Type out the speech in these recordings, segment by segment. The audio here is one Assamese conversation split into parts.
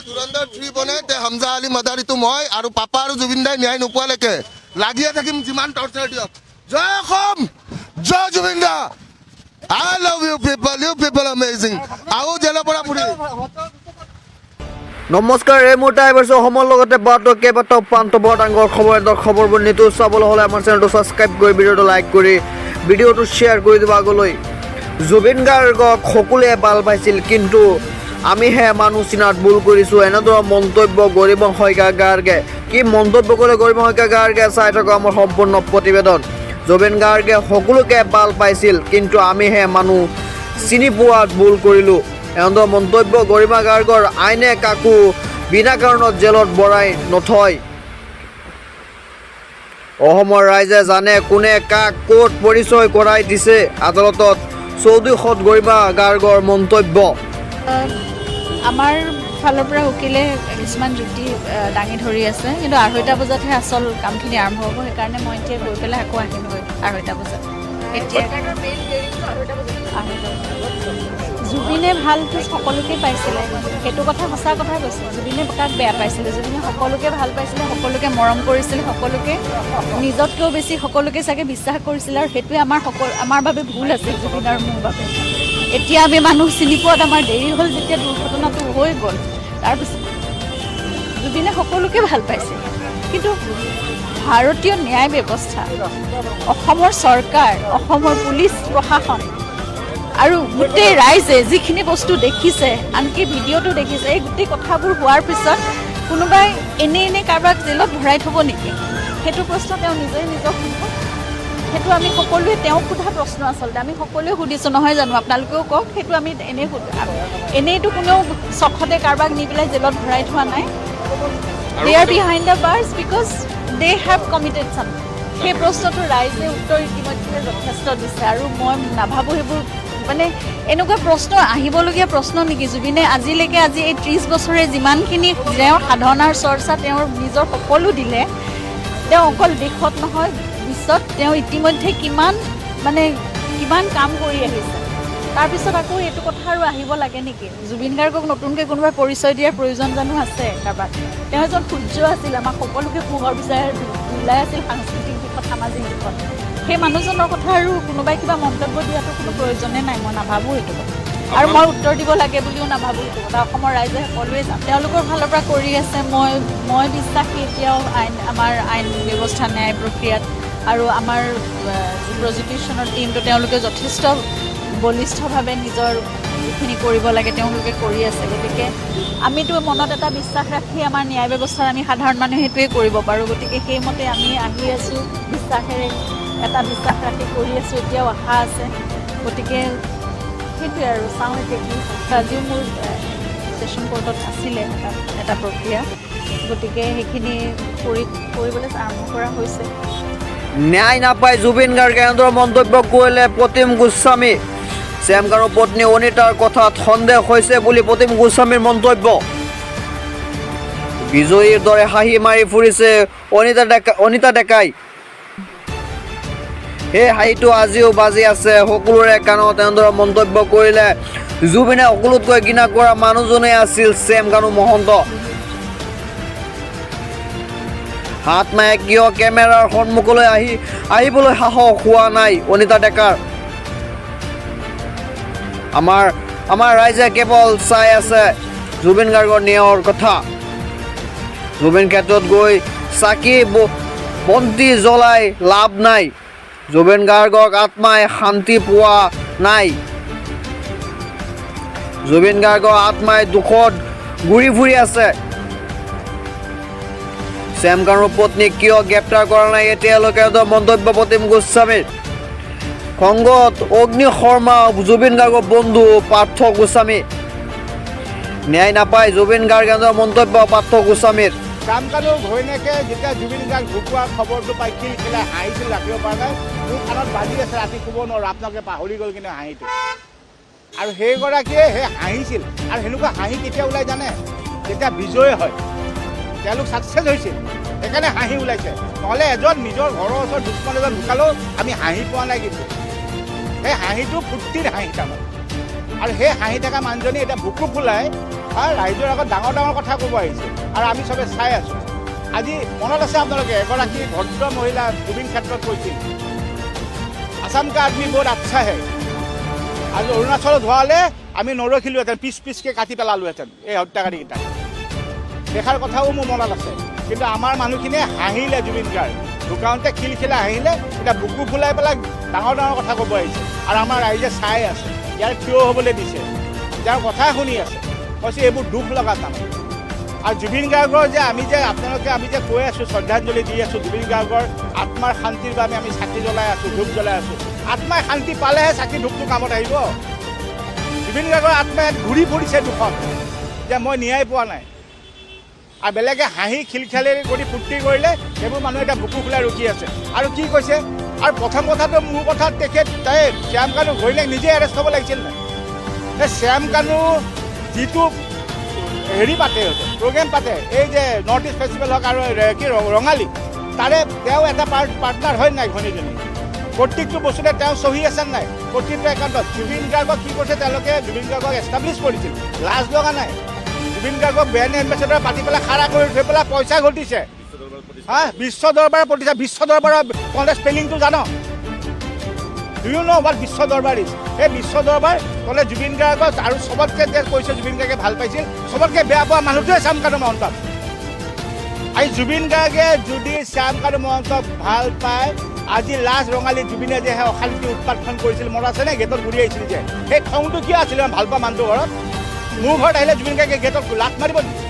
ধুৰন্ধৰ 3 বনে তে হামজা আলী মাদাৰীটো মই আৰু পাপা আৰু জুবিন দাই ন্যায় নোপোৱালৈকে লাগিয়ে থাকিম যিমান টৰ্চাৰ দিয়ক জয় অসম জয় জুবিন দা I love you people amazing আও জেলৰ পৰা ফুৰি নমস্কাৰ এই মুহূৰ্তে আহিছোঁ অসমৰ লগতে বাটৰ কেইবাটাও প্ৰান্ত বৰ্তাংগৰ খবৰবোৰ নিউজ চাবলৈ হ'লে আমাৰ চেনেলটো ছাবস্ক্ৰাইব কৰি ভিডিঅ'টো লাইক কৰি ভিডিঅ'টো শ্বেয়াৰ কৰি দিব আগলৈ জুবিন গাৰ্গক সকলোৱে ভাল পাইছিল কিন্তু আমিহে মানুহ চিনাত ভুল কৰিছোঁ এনেদৰে মন্তব্য গৰিমা শইকীয়া গাৰ্গে কি মন্তব্য কৰে গৰিমা শইকীয়া গাৰ্গে চাই থকা আমাৰ সম্পূৰ্ণ প্ৰতিবেদন জুবিন গাৰ্গে সকলোকে ভাল পাইছিল কিন্তু আমিহে মানুহ চিনি পোৱাত ভুল কৰিলোঁ এনেদৰে মন্তব্য গৰিমা গাৰ্গৰ আইনে কাকো বিনা কাৰণত জেলত ভৰাই নথয় অসমৰ ৰাইজে জানে কোনে কাক ক'ত পৰিচয় কৰাই দিছে আদালতত চৌদিশত গৰিমা গাৰ্গৰ মন্তব্য আমাৰ ফালৰ পৰা উকিলে কিছুমান যুক্তি দাঙি ধৰি আছে কিন্তু 2:30 বজাতহে আচল কামখিনি আৰম্ভ হ'ব সেইকাৰণে মই এতিয়া গৈ পেলাই আকৌ আহিমগৈ 2:30 বজাত এতিয়া জুবিনে ভালটো সকলোকে পাইছিলে সেইটো কথা সঁচা কথা কৈছে জুবিনে কাক বেয়া পাইছিলে জুবিনে সকলোকে ভাল পাইছিলে সকলোকে মৰম কৰিছিলে সকলোকে নিজতকৈও বেছি সকলোকে চাগে বিশ্বাস কৰিছিলে আৰু সেইটোৱে আমাৰ বাবে ভুল আছিল জুবিন আৰু মোৰ বাবে এতিয়া আমি মানুহ চিনি পোৱাত আমাৰ দেৰি হ'ল যেতিয়া দুৰ্ঘটনাটো হৈ গ'ল তাৰপিছত জুবিনে সকলোকে ভাল পাইছিল কিন্তু ভাৰতীয় ন্যায় ব্যৱস্থা অসমৰ চৰকাৰ অসমৰ পুলিচ প্ৰশাসন আৰু গোটেই ৰাইজে যিখিনি বস্তু দেখিছে আনকি ভিডিঅ'টো দেখিছে এই গোটেই কথাবোৰ হোৱাৰ পিছত কোনোবাই এনে কাৰোবাক জেলত ভৰাই থ'ব নেকি সেইটো প্ৰশ্ন তেওঁ নিজক সুধিব সেইটো আমি সকলোৱে তেওঁক সোধা প্ৰশ্ন আচলতে আমি সকলোৱে সুধিছোঁ নহয় জানো আপোনালোকেও কওক সেইটো আমি এনেইতো কোনেও চখতে কাৰোবাক নি পেলাই জেলত ভৰাই থোৱা নাই they are behind the bars because they have committed something সেই প্ৰশ্নটো ৰাইজে উত্তৰ ইতিমধ্যে যথেষ্ট দিছে আৰু মই নাভাবোঁ সেইবোৰ মানে এনেকুৱা প্ৰশ্ন আহিবলগীয়া প্ৰশ্ন নেকি জুবিনে আজিলৈকে আজি এই 30 বছৰে যিমানখিনি তেওঁৰ সাধনাৰ চৰ্চা তেওঁৰ নিজৰ সকলো দিলে তেওঁ অকল দেশত নহয় বিশ্বত তেওঁ ইতিমধ্যে কিমান কাম কৰি আহিছে তাৰপিছত আকৌ এইটো কথা আৰু আহিব লাগে নেকি জুবিন গাৰ্গক নতুনকৈ কোনোবাই পৰিচয় দিয়াৰ প্ৰয়োজন জানো আছে কাৰোবাক তেওঁ এজন সূৰ্য আছিল আমাক সকলোকে পোহৰ বিচাৰি ওলাই আছিল সাংস্কৃতিক দিশত সামাজিক দিশত সেই মানুহজনৰ কথা আৰু কোনোবাই কিবা মন্তব্য দিয়াটো কোনো প্ৰয়োজনে নাই মই নাভাবোঁ সেইটো কথা আৰু মই উত্তৰ দিব লাগে বুলিও নাভাবোঁ সেইটো কথা অসমৰ ৰাইজে সকলোৱে যাম তেওঁলোকৰ ফালৰ পৰা কৰি আছে মই বিশ্বাসী এতিয়াও আমাৰ আইন ব্যৱস্থা ন্যায় প্ৰক্ৰিয়াত আৰু আমাৰ যি প্ৰজিকিউশ্যনৰ টীমটো তেওঁলোকে যথেষ্ট বলিষ্ঠভাৱে নিজৰ যিখিনি কৰিব লাগে তেওঁলোকে কৰি আছে গতিকে আমিতো মনত এটা বিশ্বাস ৰাখি আমাৰ ন্যায় ব্যৱস্থাত আমি সাধাৰণ মানুহে সেইটোৱে কৰিব পাৰোঁ গতিকে সেইমতে আমি আহি আছোঁ বিশ্বাসেৰে এটা বিশ্বাস ৰাখি কৰি আছোঁ এতিয়াও আশা আছে গতিকে সেইটোৱে আৰু চাওঁ এতিয়া কি আজিও মোৰ ছেশ্যন কোৰ্টত আছিলে এটা প্ৰক্ৰিয়া গতিকে সেইখিনি কৰিবলৈ আৰম্ভ কৰা হৈছে ন্যায় নাপায় জুবিন গাৰ্গে এনেদৰে মন্তব্য কৰিলে প্ৰতিম গোস্বামী চেম গাৰ্গৰ পত্নী অনিতাৰ কথাত সন্দেহ হৈছে বুলি প্ৰতিম গোস্বামীৰ মন্তব্য বিজয়ীৰ দৰে হাঁহি মাৰি ফুৰিছে অনিতা ডেকাই সেই হাঁহিটো আজিও বাজি আছে সকলোৰে কাণত এনেদৰে মন্তব্য কৰিলে জুবিনে সকলোতকৈ ঘৃণা কৰা মানুহজনেই আছিল চেম গানু মহন্ত হাত মায়ে কিয় কেমেৰাৰ সন্মুখলৈ আহিবলৈ সাহস হোৱা নাই অনিতা ডেকাৰ আমাৰ ৰাইজে কেৱল চাই আছে জুবিন গাৰ্গৰ ন্যায়ৰ কথা জুবিন ক্ষেত্ৰত গৈ চাকি বন্তি জ্বলাই লাভ নাই জুবিন গাৰ্গক আত্মাই শান্তি পোৱা নাই জুবিন গাৰ্গৰ আত্মাই দুখত ঘূৰি ফুৰি আছে চেম গাৰ্গৰ পত্নীক কিয় গ্ৰেপ্তাৰ কৰা নাই এতিয়ালৈকে মন্তব্য প্ৰতিম গোস্বামীৰ খংগত অগ্নি শৰ্মা জুবিন গাৰ্গৰ বন্ধু পাৰ্থ গোস্বামী ন্যায় নাপায় জুবিন গাৰ্গৰ মন্তব্য পাৰ্থ গোস্বামীৰ কামকানুৰ ঘৈণীয়েকে যেতিয়া জুবিন গাৰ্গ ঢুকোৱা খবৰটো পাই খেলাই হাঁহিছিল ৰাখিব পৰা নাই মোৰ কাণত বাজি আছে ৰাতি শুব নোৱাৰোঁ আপোনালোকে পাহৰি গ'ল কিন্তু হাঁহিটো আৰু সেইগৰাকীয়ে সেই হাঁহিছিল আৰু সেনেকুৱা হাঁহি কেতিয়া ওলাই জানে যেতিয়া বিজয় হয় তেওঁলোক ছাকচেছ হৈছিল সেইকাৰণে হাঁহি ওলাইছে নহ'লে এজন নিজৰ ঘৰৰ ওচৰত দুশ্মন এজন ঢুকালেও আমি হাঁহি পোৱা নাই কিন্তু সেই হাঁহিটো ফূৰ্তিৰ হাঁহি তাৰমানে আৰু সেই হাঁহি থকা মানুহজনী এতিয়া বুকু ফুলাই ৰাইজৰ আগত ডাঙৰ ডাঙৰ কথা ক'ব আহিছে আৰু আমি চবে চাই আছোঁ। আজি মনত আছে আপোনালোকে এগৰাকী ভদ্ৰ মহিলা জুবিন ক্ষেত্ৰত কৈছিল, আসাম কা আদমি বহুত আচ্ছা হে। আজি অৰুণাচলত হোৱালে আমি নৰখিলোহেঁতেন, পিচ পিচকৈ কাটি পেলালোহেঁতেন এই হত্যাকাৰীকেইটাক। দেখাৰ কথাও মোৰ মনত আছে। কিন্তু আমাৰ মানুহখিনিয়ে হাঁহিলে, জুবিন গাৰ্গ ঢুকাওঁতে খিলখিলাই হাঁহিলে, এতিয়া বুকু ফুলাই পেলাই ডাঙৰ ডাঙৰ কথা ক'ব আহিছে আৰু আমাৰ ৰাইজে চাই আছে, ইয়াৰ থিয় হ'বলৈ দিছে, যাৰ কথা শুনি আছে। কৈছে এইবোৰ দুখ লগা কাম। আৰু জুবিন গাৰ্গৰ যে আমি যে কৈ আছোঁ, শ্ৰদ্ধাঞ্জলি দি আছোঁ, জুবিন গাৰ্গৰ আত্মাৰ শান্তিৰ বাবে আমি চাকি জ্বলাই আছোঁ, ধূপ জ্বলাই আছোঁ। আত্মাই শান্তি পালেহে চাকি ধূপটো কামত আহিব। জুবিন গাৰ্গৰ আত্মাই ঘূৰি ফুৰিছে দুখন যে মই ন্যায় পোৱা নাই। আৰু বেলেগে হাঁহি খিলখিলাৰি কৰি ফূৰ্তি কৰিলে সেইবোৰ মানুহ এতিয়া বুকু ফুলাই ৰখি আছে। আৰু কি কৈছে, আৰু প্ৰথম কথাটো মোৰ কথাত তাই শ্যাম কানু ঘৈণীয়েক নিজে এৰেষ্ট হ'ব লাগিছিল নাই? সেই শ্যাম কানু যিটো হেৰি পাতে, প্ৰগ্ৰেম পাতে, এই যে নৰ্থ ইষ্ট ফেষ্টিভেল হওক আৰু কি ৰঙালী, তাৰে তেওঁ এটা পাৰ্টনাৰ হয় নাই ঘৈণীজনী? প্ৰত্যেকটো বস্তুতে তেওঁ চহী আছে নাই? প্ৰত্যেকটো একাউণ্টত জুবিন গাৰ্গক কি কৰিছে তেওঁলোকে? জুবিন গাৰ্গক এষ্টাব্লিছ কৰিছিল, লাজ লগা নাই। জুবিন গাৰ্গক ব্ৰেণ্ড এম্বেচেডৰ পাতি পেলাই খাৰা কৰি থৈ পেলাই পইচা ঘটিছে। বিশ্ব দৰবাৰে প্ৰতিষ্ঠা। বিশ্ব দৰবাৰৰ কলেজ স্পেলিংটো জানো? Do you know' what Biswa Darbar is? সেই বিশ্ব দৰবাৰ ক'লে জুবিন গাৰ্গক আৰু চবতকৈ যে কৈছে জুবিন গাৰ্গে ভাল পাইছিল, চবতকৈ বেয়া পোৱা মানুহটোৱে শ্যাম কানু মহন্তক। আজি জুবিন গাৰ্গে যদি শ্যাম কানু মহন্তক ভাল পায়, আজি লাষ্ট ৰঙালী জুবিনে যে সেই অশান্তি উৎপাতখন কৰিছিল, মনত আছেনে? গেটত ঘূৰি আহিছিল যে, সেই খংটো কিয় আছিলে ভাল পোৱা মানুহটোৰ ঘৰত? মোৰ ঘৰত আহিলে জুবিন গাৰ্গে গেটত লাট মাৰিব নেকি?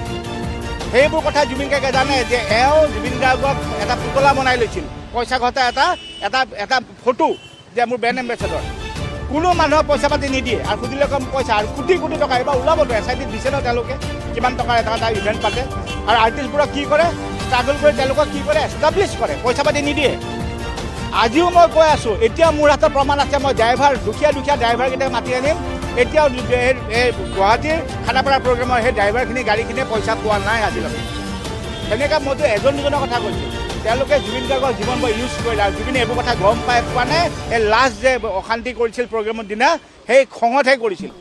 সেইবোৰ কথা জুবিন গাৰ্গে জানে যে এওঁ জুবিন গাৰ্গক এটা পুতলা বনাই লৈছিল, পইচা ঘটা এটা ফটো যে মোৰ ব্ৰেণ্ড এম্বেচেডৰ। কোনো মানুহক পইচা পাতি নিদিয়ে আৰু সুধিলে কম পইচা, আৰু কোটি কোটি টকা এইবাৰ ওলাবতো, SIT দিছে ন তেওঁলোকে, কিমান টকাৰ এটা ইভেণ্ট পাতে। আৰু আৰ্টিষ্টবোৰক কি কৰে, ষ্ট্ৰাগল কৰি তেওঁলোকক কি কৰে, এষ্টাব্লিছ কৰে, পইচা পাতি নিদিয়ে। আজিও মই কৈ আছোঁ, এতিয়া মোৰ হাতত প্ৰমাণ আছে, মই ড্ৰাইভাৰ দুখীয়া ড্ৰাইভাৰকেইটাক মাতি আনিম। এতিয়াও এই গুৱাহাটীৰ খানাপাৰা প্ৰগ্ৰেমৰ সেই ড্ৰাইভাৰখিনি গাড়ীখিনিয়ে পইচা পোৱা নাই আজিলৈকে। তেনেকৈ মইতো এজন দুজনৰ কথা কৈছোঁ, তেওঁলোকে জুবিন গাৰ্গৰ জীৱন বৰ ইউজ কৰিলে আৰু জুবিনে এইবোৰ কথা গম পাই পোৱা নাই। এই লাষ্ট যে অশান্তি কৰিছিল প্ৰগ্ৰেমৰ দিনা, সেই খঙতহে কৰিছিল।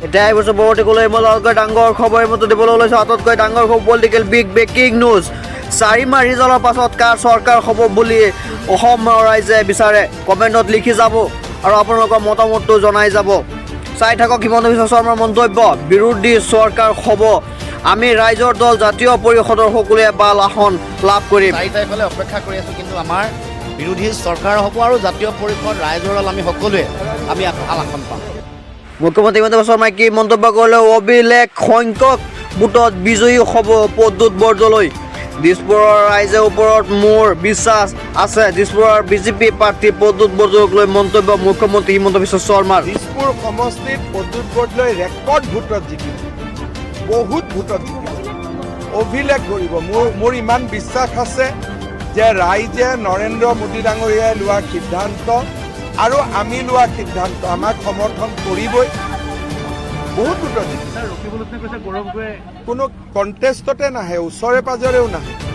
এতিয়া এইবছৰ পৰৱৰ্তী কলৈ মই লগতকৈ ডাঙৰ খবৰ মতে দিবলৈ ওলাইছোঁ। আটাইতকৈ ডাঙৰ খবৰ পলিটিকেল ব্ৰেকিং নিউজ। 4 মাহ ৰিজাল্টৰ পাছত কাৰ চৰকাৰ হ'ব বুলি অসম ৰাইজে বিচাৰে? কমেণ্টত লিখি যাব আৰু আপোনালোকৰ মতামতটো জনাই যাব। চাই থাকক হিমন্ত বিশ্ব শৰ্মাৰ মন্তব্য, বিৰোধী চৰকাৰ হ'ব আমি ৰাইজৰ দল জাতীয় পৰিষদৰ সকলোৱে ভাল আসন লাভ কৰিম। 4 তাৰিখলৈ অপেক্ষা কৰি আছোঁ, কিন্তু আমাৰ বিৰোধী চৰকাৰ হ'ব আৰু জাতীয় পৰিষদ ৰাইজৰ দল আমি সকলোৱে ভাল আসন পাম। মুখ্যমন্ত্ৰী হিমন্ত বিশ্ব শৰ্মাই কি মন্তব্য কৰিলে? অভিলেখ সংখ্যক ভোটত বিজয়ী হ'ব প্ৰদ্যুৎ বৰদলৈ। দিছপুৰৰ ৰাইজৰ ওপৰত মোৰ বিশ্বাস আছে। দিছপুৰৰ বিজেপি প্ৰাৰ্থী প্ৰদ্যুৎ বৰদলৈক লৈ মন্তব্য মুখ্যমন্ত্ৰী হিমন্ত বিশ্ব শৰ্মাৰ। দিছপুৰ সমষ্টিত প্ৰদ্যুৎ বৰদলৈ ৰেকৰ্ড ভোটত জিকিব, বহুত ভোটত জিকিব, অভিলেখ গঢ়িব। মোৰ ইমান বিশ্বাস আছে যে ৰাইজে নৰেন্দ্ৰ মোদী ডাঙৰীয়াই লোৱা সিদ্ধান্ত আৰু আমি লোৱা সিদ্ধান্ত আমাক সমৰ্থন কৰিবই, বহুত ভোটত জিকিব। কোনো কণ্টেষ্টতে নাহে, ওচৰে পাজৰেও নাহে।